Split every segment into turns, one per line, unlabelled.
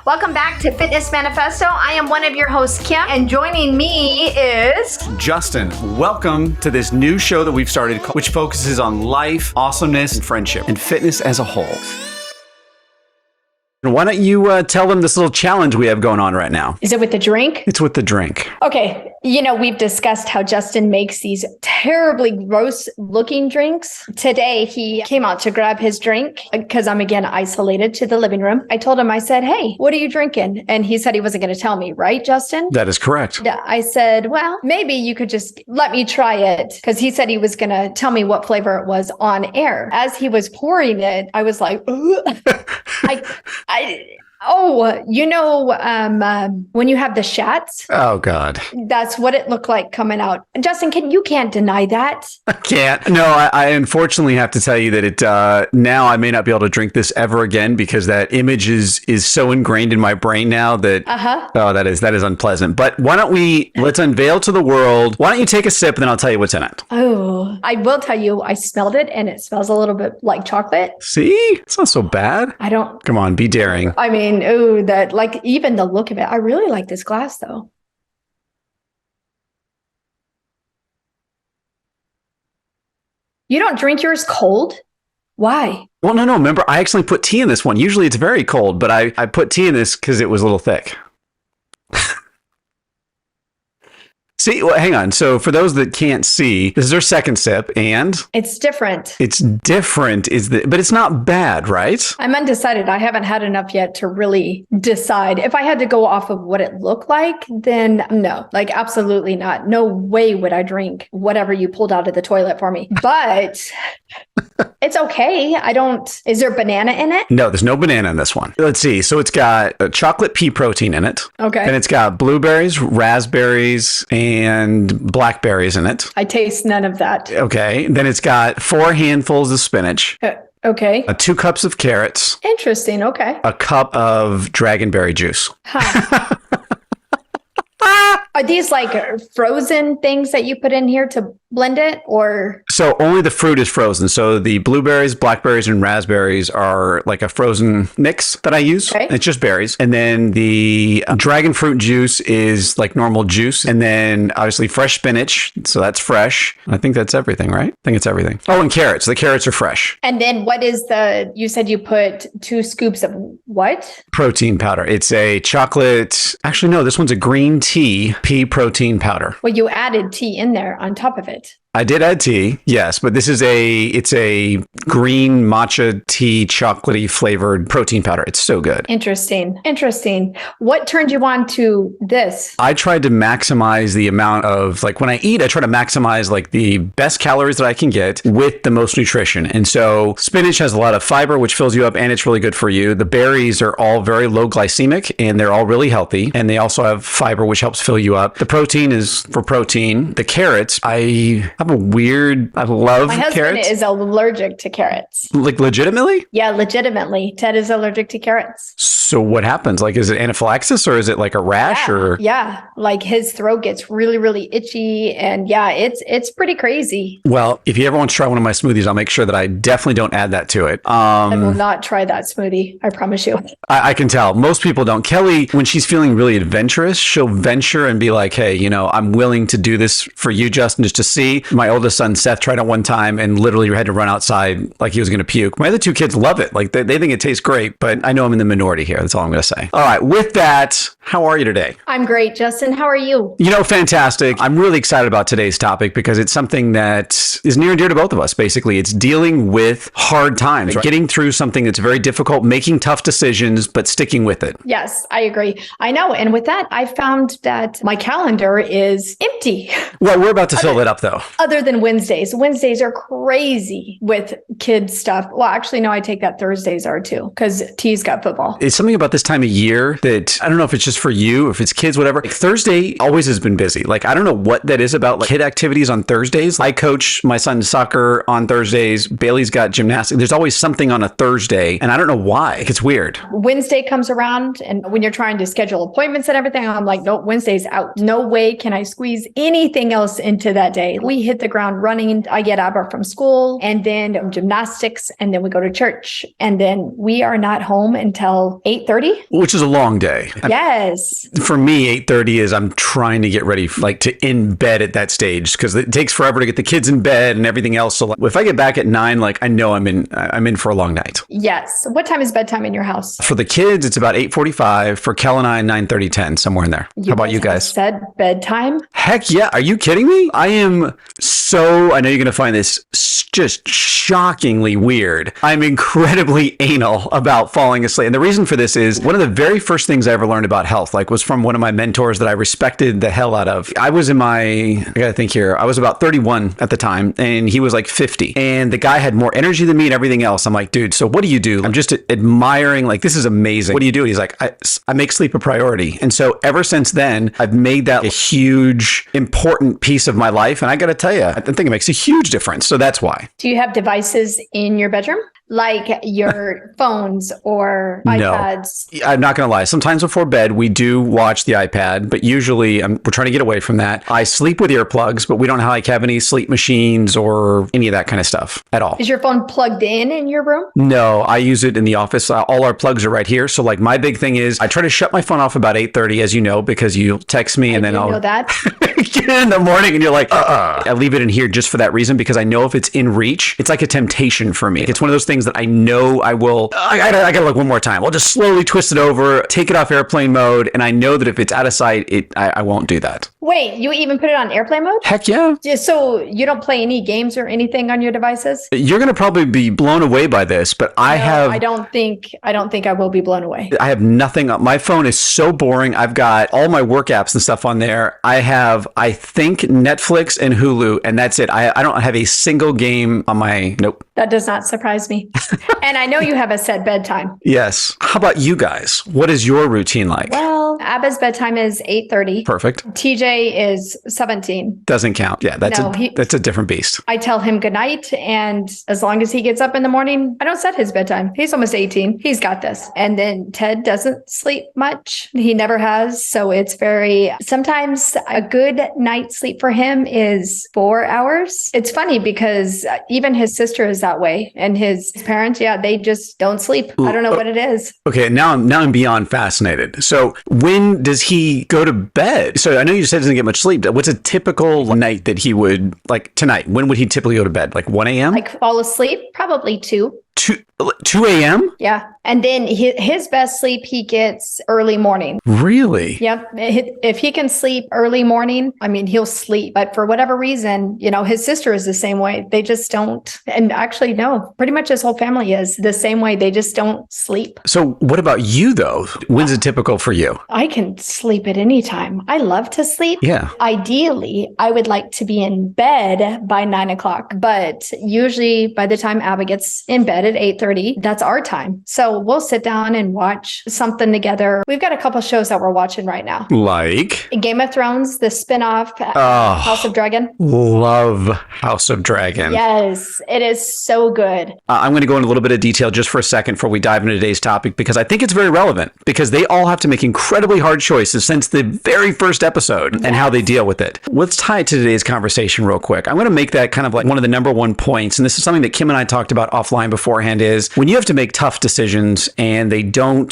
Welcome back to Fitness Manifesto. I am one of your hosts, Kim, and joining me is
Justin. Welcome to this new show that we've started, which focuses on life, awesomeness, and friendship, and fitness as a whole. Why don't you tell them this little challenge we have going on right now?
Is it with the drink?
It's with the drink.
Okay. You know, we've discussed how Justin makes these terribly gross looking drinks. Today, he came out to grab his drink because I'm again isolated to the living room. I told him, I said, hey, what are you drinking? And he said he wasn't going to tell me, right, Justin?
That is correct.
I said, well, maybe you could just let me try it, because he said he was going to tell me what flavor it was on air. As he was pouring it, I was like, when you have the shots.
Oh, God.
That's what it looked like coming out. Justin, you can't deny that.
I can't. No, I unfortunately have to tell you that now I may not be able to drink this ever again, because that image is so ingrained in my brain now that, oh, that is unpleasant. But let's unveil to the world. Why don't you take a sip and then I'll tell you what's in it.
Oh, I will tell you, I smelled it and it smells a little bit like chocolate.
See? It's not so bad. Come on, be daring.
I mean, even the look of it. I really like this glass though. You don't drink yours cold? Why?
Well, no. Remember, I actually put tea in this one. Usually it's very cold, but I put tea in this because it was a little thick. See, well, hang on. So for those that can't see, this is our second sip, and
it's different.
It's different, but it's not bad, right?
I'm undecided. I haven't had enough yet to really decide. If I had to go off of what it looked like, then no, absolutely not. No way would I drink whatever you pulled out of the toilet for me. But it's okay. Is there banana in it?
No, there's no banana in this one. Let's see. So it's got a chocolate pea protein in it.
Okay.
And it's got blueberries, raspberries, and blackberries in it.
I taste none of that.
Okay. Then it's got 4 handfuls of spinach.
Okay.
2 cups of carrots.
Interesting. Okay.
A cup of dragonberry juice.
Huh. Are these frozen things that you put in here to blend it, or? So
only the fruit is frozen. So the blueberries, blackberries, and raspberries are like a frozen mix that I use.
Okay.
It's just berries. And then the dragon fruit juice is like normal juice. And then obviously fresh spinach. So that's fresh. I think that's everything, right? I think it's everything. Oh, and carrots. The carrots are fresh.
And then what is you said you put 2 scoops of what?
Protein powder. It's a chocolate. Actually, no, this one's a green tea pea protein powder.
Well, you added tea in there on top of it.
I did add tea, yes, but this is it's a green matcha tea chocolatey flavored protein powder. It's so good.
Interesting. What turned you on to this?
I tried to maximize the amount of, when I eat, I try to maximize the best calories that I can get with the most nutrition. And so spinach has a lot of fiber, which fills you up, and it's really good for you. The berries are all very low glycemic and they're all really healthy. And they also have fiber, which helps fill you up. The protein is for protein. The carrots, I love
My husband
carrots.
is allergic to carrots.
Legitimately?
Yeah, legitimately. Ted is allergic to carrots.
So what happens? Is it anaphylaxis, or is it like a rash?
Yeah. His throat gets really, really itchy. And yeah, it's pretty crazy.
Well, if you ever want to try one of my smoothies, I'll make sure that I definitely don't add that to it.
I will not try that smoothie. I promise you.
I can tell. Most people don't. Kelly, when she's feeling really adventurous, she'll venture and be like, hey, I'm willing to do this for you, Justin, just to see. My oldest son, Seth, tried it one time and literally had to run outside like he was going to puke. My other 2 kids love it. They think it tastes great, but I know I'm in the minority here. That's all I'm going to say. All right. With that, how are you today?
I'm great, Justin. How are you?
Fantastic. I'm really excited about today's topic because it's something that is near and dear to both of us. Basically, it's dealing with hard times, right? Getting through something that's very difficult, making tough decisions, but sticking with it.
Yes, I agree. I know. And with that, I found that my calendar is empty.
Well, we're about to fill it up though.
Other than Wednesdays. Wednesdays are crazy with kids stuff. Well, actually, no, I take that Thursdays are too, because T's got football.
It's something about this time of year that I don't know if it's just for you, if it's kids, whatever. Thursday always has been busy. I don't know what that is about kid activities on Thursdays. I coach my son's soccer on Thursdays. Bailey's got gymnastics. There's always something on a Thursday, and I don't know why. It's weird.
Wednesday comes around, and when you're trying to schedule appointments and everything, I'm like, nope, Wednesday's out. No way can I squeeze anything else into that day. We hit the ground running. I get Abba from school and then gymnastics, and then we go to church. And then we are not home until 8:30.
Which is a long day.
Yes.
For me, 8:30 is I'm trying to get ready like to in bed at that stage because it takes forever to get the kids in bed and everything else. So like, if I get back at 9, like I know I'm in for a long night.
Yes. What time is bedtime in your house?
For the kids, it's about 8:45. For Kel and I, 9:30, 10, somewhere in there. How about you guys?
Set bedtime?
Heck yeah. Are you kidding me? I know you're going to find this just shockingly weird. I'm incredibly anal about falling asleep. And the reason for this is one of the very first things I ever learned about health, like was from one of my mentors that I respected the hell out of. I was I gotta think here. I was about 31 at the time and he was like 50. And the guy had more energy than me and everything else. I'm like, dude, so what do you do? I'm just admiring, like, this is amazing. What do you do? And he's like, I make sleep a priority. And so ever since then, I've made that a huge, important piece of my life. And I got to tell you, I think it makes a huge difference. So that's why.
Do you have devices in your bedroom? Like your phones or iPads?
No, I'm not going to lie. Sometimes before bed, we do watch the iPad, but usually we're trying to get away from that. I sleep with earplugs, but we don't have any sleep machines or any of that kind of stuff at all.
Is your phone plugged in your room?
No, I use it in the office. All our plugs are right here. So like my big thing is I try to shut my phone off about 8:30, as you know, because you text me and then I'll
know that.
Get in the morning and you're like, I leave it in here just for that reason, because I know if it's in reach, it's like a temptation for me. It's one of those things that I know I will, I gotta look one more time. I'll just slowly twist it over, take it off airplane mode. And I know that if it's out of sight, I won't do that.
Wait, you even put it on airplane mode?
Heck yeah.
So you don't play any games or anything on your devices?
You're going to probably be blown away by this, but I
don't think I will be blown away.
I have nothing. My phone is so boring. I've got all my work apps and stuff on there. I think Netflix and Hulu, and that's it. I don't have a single game on my, nope.
That does not surprise me. And I know you have a set bedtime.
Yes. How about you guys? What is your routine like?
Well, Abba's bedtime is 8:30.
Perfect.
TJ is 17.
Doesn't count. Yeah, that's a different beast.
I tell him goodnight, and as long as he gets up in the morning, I don't set his bedtime. He's almost 18. He's got this. And then Ted doesn't sleep much. He never has. So it's sometimes a good night's sleep for him is 4 hours. It's funny because even his sister is that way, and his parents, they just don't sleep. I don't know what it is. Okay,
now I'm beyond fascinated. So when does he go to bed? So I know you said he doesn't get much sleep. What's a typical night that he would, like tonight, when would he typically go to bed? Like 1 a.m.?
Like fall asleep? Probably 2.
2 a.m.?
Yeah. And then his best sleep he gets early morning.
Really?
Yep. If he can sleep early morning, I mean, he'll sleep. But for whatever reason, his sister is the same way. They just don't. And actually, no, pretty much his whole family is the same way. They just don't sleep.
So what about you, though? When's it typical for you?
I can sleep at any time. I love to sleep.
Yeah.
Ideally, I would like to be in bed by 9 o'clock. But usually by the time Abba gets in bed at 8:30, that's our time. So we'll sit down and watch something together. We've got a couple shows that we're watching right now.
Like?
Game of Thrones, the spinoff, House of Dragon.
Love House of Dragon.
Yes, it is so good.
I'm going to go into a little bit of detail just for a second before we dive into today's topic, because I think it's very relevant, because they all have to make incredibly hard choices since the very first episode and how they deal with it. Let's tie it to today's conversation real quick. I'm going to make that kind of like one of the number one points. And this is something that Kim and I talked about offline beforehand, is when you have to make tough decisions and they don't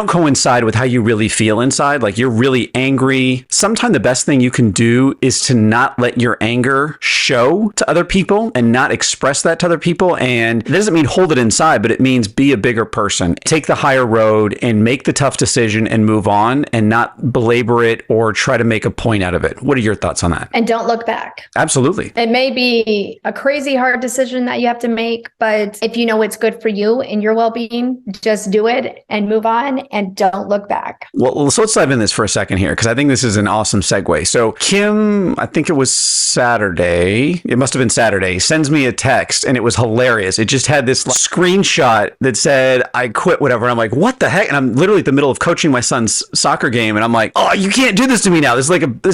coincide with how you really feel inside, like you're really angry. Sometimes the best thing you can do is to not let your anger show to other people and not express that to other people. And it doesn't mean hold it inside, but it means be a bigger person. Take the higher road and make the tough decision and move on, and not belabor it or try to make a point out of it. What are your thoughts on that?
And don't look back.
Absolutely.
It may be a crazy hard decision that you have to make, but if you know it's good for you and your well-being, just do it and move on and don't look back.
Well, so let's dive in this for a second here, because I think this is an awesome segue. So Kim, I think it was Saturday, it must have been Saturday, sends me a text, and it was hilarious. It just had this screenshot that said, I quit, whatever. And I'm like, what the heck? And I'm literally at the middle of coaching my son's soccer game. And I'm like, oh, you can't do this to me now. This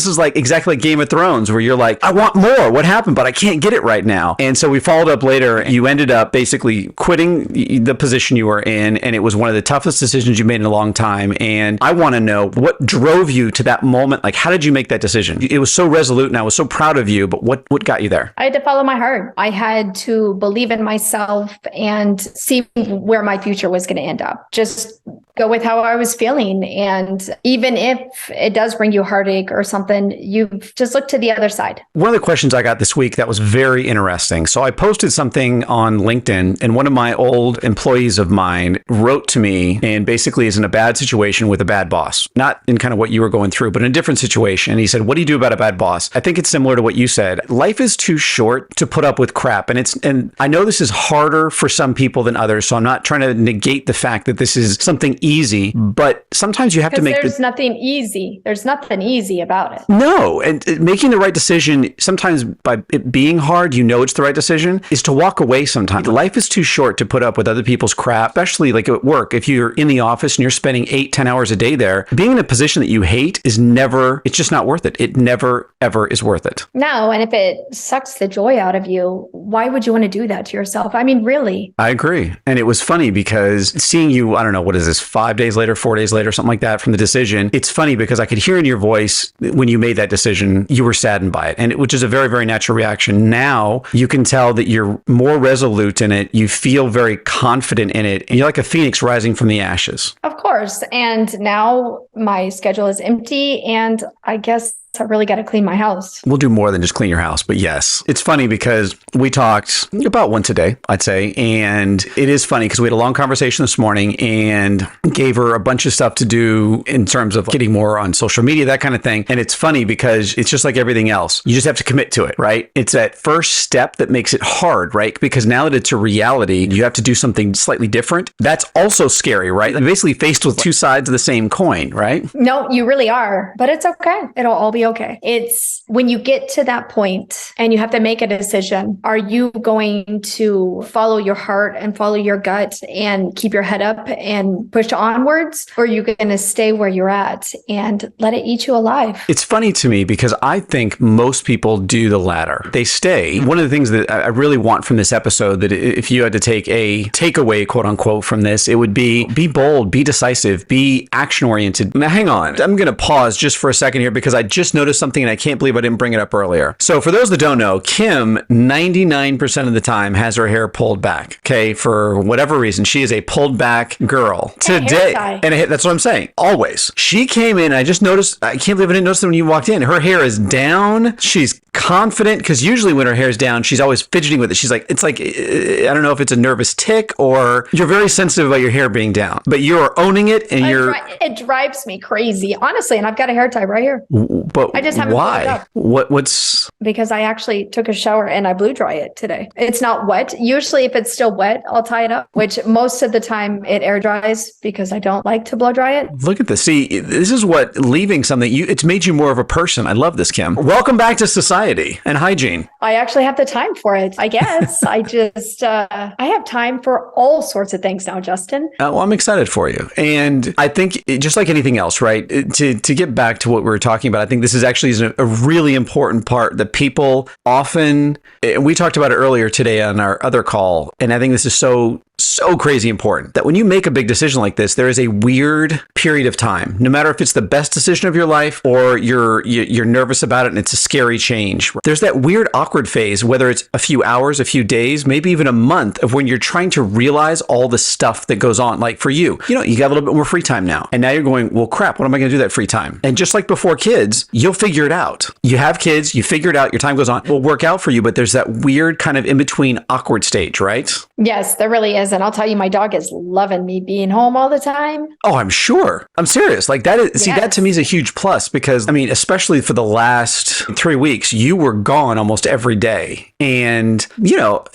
is like exactly like Game of Thrones, where you're like, I want more. What happened? But I can't get it right now. And so we followed up later. You ended up basically quitting the position you were in, and it was one of the toughest decisions you made in a long time. And I want to know what drove you to that moment. Like, how did you make that decision? It was so resolute and I was so proud of you, but what got you there?
I had to follow my heart. I had to believe in myself and see where my future was going to end up. Just go with how I was feeling. And even if it does bring you heartache or something, you just look to the other side.
One of the questions I got this week that was very interesting. So I posted something on LinkedIn, and one of my old employees of mine wrote to me and basically is in a bad situation with a bad boss, not in kind of what you were going through, but in a different situation. And he said, what do you do about a bad boss? I think it's similar to what you said. Life is too short to put up with crap. And I know this is harder for some people than others. So I'm not trying to negate the fact that this is something easy, but sometimes you have to make
there's nothing easy. There's nothing easy about it.
No. And making the right decision, sometimes by it being hard, you know it's the right decision, is to walk away sometimes. Life is too short to put up with other people's crap, especially like at work. If you're in the office and you're spending 8-10 hours a day there, being in a position that you hate is never, it's just not worth it. It never, ever is worth it.
No. And if it sucks the joy out of you, why would you want to do that to yourself? I mean, really?
I agree. And it was funny because seeing you, I don't know, what is this, 5 days later, 4 days later, something like that from the decision, it's funny because I could hear in your voice when you made that decision, you were saddened by it. And which is a very, very natural reaction. Now you can tell that you're more resolute in it. You feel very confident in it. And you're like a phoenix rising from the ashes.
Of course. And now my schedule is empty, and I guess I really got to clean my house.
We'll do more than just clean your house, but yes. It's funny because we talked about once a day, I'd say. And it is funny because we had a long conversation this morning and gave her a bunch of stuff to do in terms of getting more on social media, that kind of thing. And it's funny because it's just like everything else. You just have to commit to it, right? It's that first step that makes it hard, right? Because now that it's a reality, you have to do something slightly different. That's also scary, right? You're basically faced with two sides of the same coin, right?
No, you really are. But it's okay. It'll all be okay. It's when you get to that point and you have to make a decision. Are you going to follow your heart and follow your gut and keep your head up and push onwards? Or are you going to stay where you're at and let it eat you alive?
It's funny to me because I think most people do the latter. They stay. One of the things that I really want from this episode, that if you had to take a takeaway, quote unquote, from this, it would be bold, be decisive, be action oriented. Now, hang on. I'm going to pause just for a second here because I just noticed something and I can't believe I didn't bring it up earlier. So for those that don't know, Kim, 99% of the time has her hair pulled back. Okay. For whatever reason, she is a pulled back girl. Today. And that's what I'm saying. Always. She came in and I just noticed, I can't believe I didn't notice it when you walked in. Her hair is down. She's confident because usually when her hair is down, she's always fidgeting with it. She's like, it's like, I don't know if it's a nervous tick or you're very sensitive about your hair being down, but you're owning it and
it drives me crazy, honestly. And I've got a hair tie right here.
But
I just haven't
why?
put it up.
What's
because I actually took a shower and I blew dry it today. It's not wet. Usually if it's still wet, I'll tie it up, which most of the time it air dries because I don't like to blow dry it.
Look at this. See, this is what leaving something, it's made you more of a person. I love this, Kim. Welcome back to society and hygiene.
I actually have the time for it, I guess. I just, I have time for all sorts of things now, Justin.
Well, I'm excited for you. And I think just like anything else, right? To get back to what we were talking about, I think this is actually a really important part that people often, we talked about it earlier today on our other call. And I think this is so crazy important that when you make a big decision like this, there is a weird period of time, no matter if it's the best decision of your life or you're nervous about it and it's a scary change. There's that weird awkward phase, whether it's a few hours, a few days, maybe even a month of when you're trying to realize all the stuff that goes on. Like for you got a little bit more free time now. And now you're going, well, crap, what am I going to do that free time? And just like before kids, you'll figure it out. You have kids, you figure it out, your time goes on, it will work out for you. But there's that weird kind of in between awkward stage, right?
Yes, there really is. And I'll tell you, my dog is loving me being home all the time.
Oh, I'm sure. I'm serious. Like that is, see, that to me is a huge plus because I mean, especially for the last 3 weeks, you were gone almost every day. And,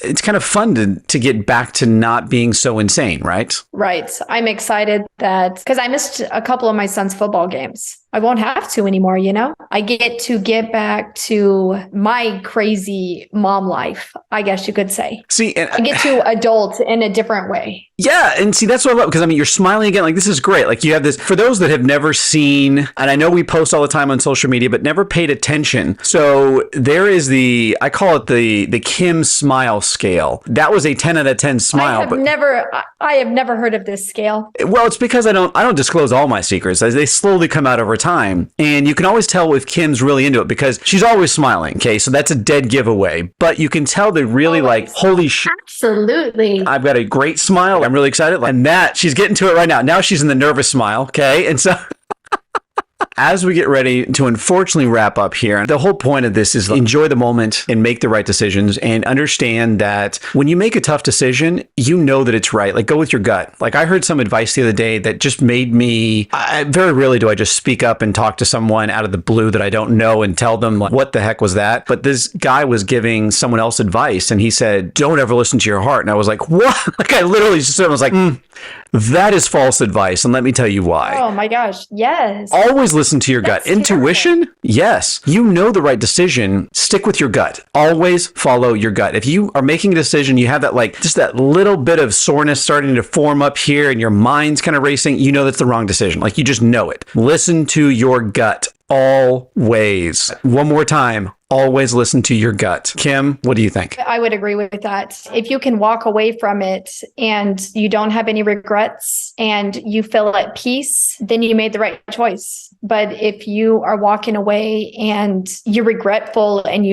it's kind of fun to get back to not being so insane, right?
Right. I'm excited that because I missed a couple of my son's football games. I won't have to anymore, I get back to my crazy mom life, I guess you could say.
See, and
I get to adult in a different way.
Yeah. And see, that's what I love, because I mean, you're smiling again. Like, this is great. Like, you have this, for those that have never seen, and I know we post all the time on social media, but never paid attention. So there is I call it the Kim smile scale. That was a 10 out of 10 smile.
I have never heard of this scale.
Well, it's because I don't disclose all my secrets, as they slowly come out over time. And you can always tell if Kim's really into it because she's always smiling. Okay. So that's a dead giveaway, but you can tell they're really like, holy shit.
Absolutely.
I've got a great smile. I'm really excited. And that she's getting to it right now. Now she's in the nervous smile. Okay. And so as we get ready to unfortunately wrap up here, the whole point of this is enjoy the moment and make the right decisions, and understand that when you make a tough decision, you know that it's right. Like, go with your gut. Like, I heard some advice the other day that just made me, very rarely do I just speak up and talk to someone out of the blue that I don't know and tell them, like, what the heck was that? But this guy was giving someone else advice, and he said, don't ever listen to your heart. And I was like, what? Like, I literally just was like, that is false advice. And let me tell you why.
Oh my gosh. Yes.
Always listen to your gut. Intuition? Yes. You know the right decision. Stick with your gut. Always follow your gut. If you are making a decision, you have that, like, just that little bit of soreness starting to form up here and your mind's kind of racing, you know that's the wrong decision. Like, you just know it. Listen to your gut. Always. One more time. Always listen to your gut. Kim, what do you think?
I would agree with that. If you can walk away from it and you don't have any regrets and you feel at peace, then you made the right choice. But if you are walking away and you're regretful and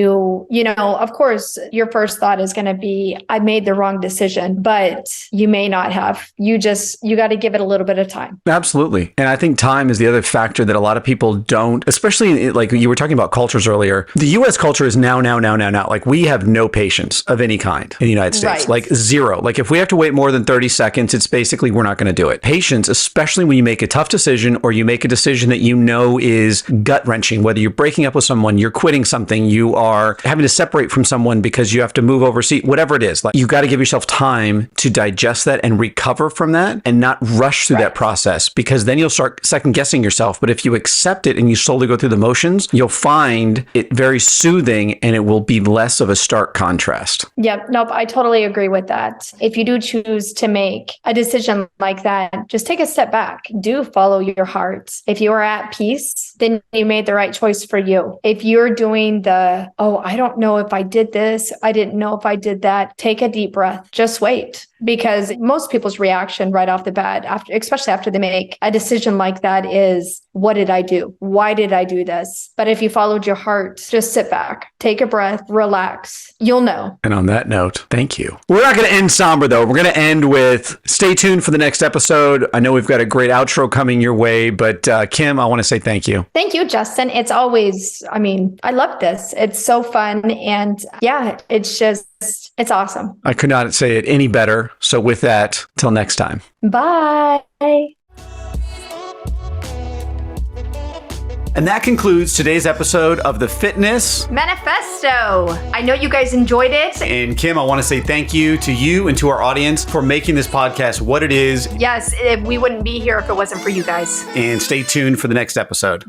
of course, your first thought is going to be, I made the wrong decision, but you may not have. You got to give it a little bit of time.
Absolutely. And I think time is the other factor that a lot of people don't, especially like you were talking about cultures earlier. The U.S. culture is now. Like, we have no patience of any kind in the United States, like zero. Like, if we have to wait more than 30 seconds, it's basically, we're not going to do it. Patience, especially when you make a tough decision or you make a decision that you know is gut wrenching, whether you're breaking up with someone, you're quitting something, you are having to separate from someone because you have to move overseas, whatever it is. Like, you got to give yourself time to digest that and recover from that and not rush through that process, because then you'll start second guessing yourself. But if you accept it and you slowly go through the motions, you'll find it very soothing and it will be less of a stark contrast.
Yeah, nope, I totally agree with that. If you do choose to make a decision like that, just take a step back. Do follow your heart. If you are at peace, then you made the right choice for you. If you're doing I don't know if I did this, I didn't know if I did that, take a deep breath. Just wait. Because most people's reaction right off the bat, especially after they make a decision like that, is, what did I do? Why did I do this? But if you followed your heart, just sit back, take a breath, relax. You'll know.
And on that note, thank you. We're not going to end somber, though. We're going to end with, stay tuned for the next episode. I know we've got a great outro coming your way, but Kim, I want to say thank you.
Thank you, Justin. It's always, I love this. It's so fun. And yeah, it's awesome.
I could not say it any better. So with that, till next time.
Bye.
And that concludes today's episode of the Fitness
Manifesto. I know you guys enjoyed it.
And Kim, I want to say thank you to you and to our audience for making this podcast what it is.
Yes, we wouldn't be here if it wasn't for you guys.
And stay tuned for the next episode.